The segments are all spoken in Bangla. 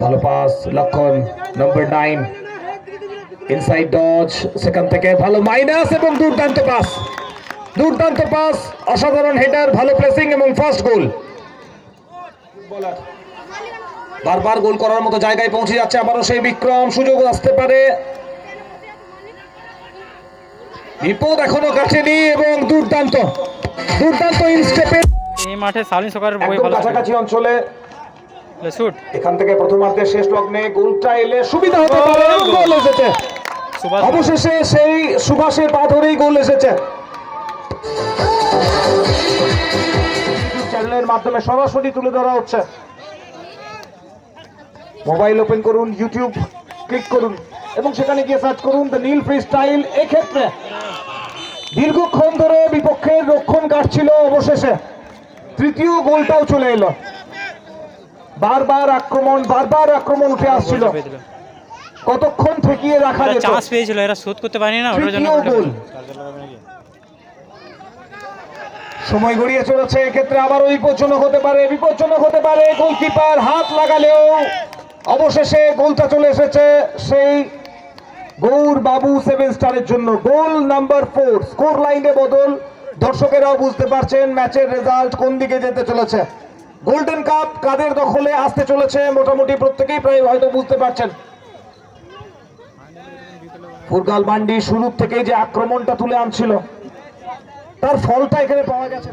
ভালো পাস লক্ষণ নম্বর 9 ইনসাইড ডজ সেখান থেকে ভালো মাইনাস এবং দুর্দান্ত পাস অসাধারণ হেডার ভালো প্রেসিং এবং ফার্স্ট গোল বারবার গোল করার মতো জায়গায় পৌঁছে যাচ্ছে আবারও সেই বিক্রম সুযোগ আসতে পারে বিপদ এখনো কাটেনি এবং দুর্দান্ত ইনস্টেপে এই মাঠে সালিন সকারের বই ভালো কাছাকাছি অঞ্চলে শুট এখান থেকে প্রথমার্ধের শেষ লগ্নে গোলটা এলে সুবিধা হতে পারে এবং গোল এসেছে অবশেষে সেই সুভাষের পা ধরেই গোল এসেছে চ্যানেলের মাধ্যমে সরাসরি তুলে ধরা হচ্ছে মোবাইল ওপেন করুন ইউটিউব ক্লিক করুন এবং সেখানে গিয়ে সার্চ করুন দ্য নীল ফ্রি স্টাইল এক্ষেত্রে দীর্ঘক্ষণ ধরে বিপক্ষের রক্ষণ কাটছিল অবশেষে তৃতীয় গোলটাও চলে এলো বারবার আক্রমণ উঠে আসছিল কতক্ষণ ঠেকিয়ে রাখা যেত চান্স পেয়েছিল এরা শোধ করতে পারেনি না ওটার জন্য সময় গড়িয়ে চলেছে এক্ষেত্রে আবার বিপজ্জনক হতে পারে গোলকিপার হাত লাগালেও অবশেষে গোলটা চলে এসেছে সেই গৌর বাবু 7 স্টারের জন্য গোল নাম্বার 4 স্কোর লাইনে বদল দর্শকেরাও বুঝতে পারছেন ম্যাচের রেজাল্ট কোন দিকে যেতে চলেছে গোল্ডেন কাপ কাদের দখলে আসতে চলেছে মোটামুটি প্রত্যেকেই প্রায় হয়তো বুঝতে পারছেন ফুরগাল মান্ডি শুরু থেকেই যে আক্রমণটা তুলে আনছিল তার ফলটা এখানে পাওয়া গেছে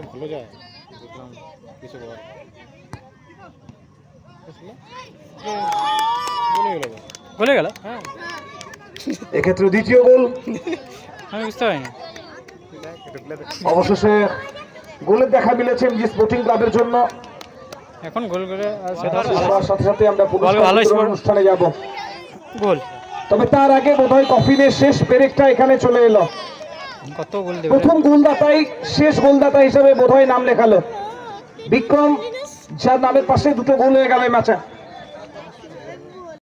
বলে গেল এক্ষেত্রে দ্বিতীয় গোল আমি বুঝতে পারিনি অবশেষে গোলের দেখা মিলেছে এমজি স্পোর্টিং ক্লাবের জন্য এখন গোল করে সবার সাথে সাথে আমরা পুরস্কার অনুষ্ঠানে যাব গোল তবে তার আগে বোধহয় কফিনের শেষ পেরেকটা এখানে চলে এলো কত গোল দেবে প্রথম গোলদাতাই শেষ গোলদাতা হিসেবে বোধহয় নাম লেখালো বিক্রম যার নামের পাশে দুটো গোল হয়ে গেল এই ম্যাচে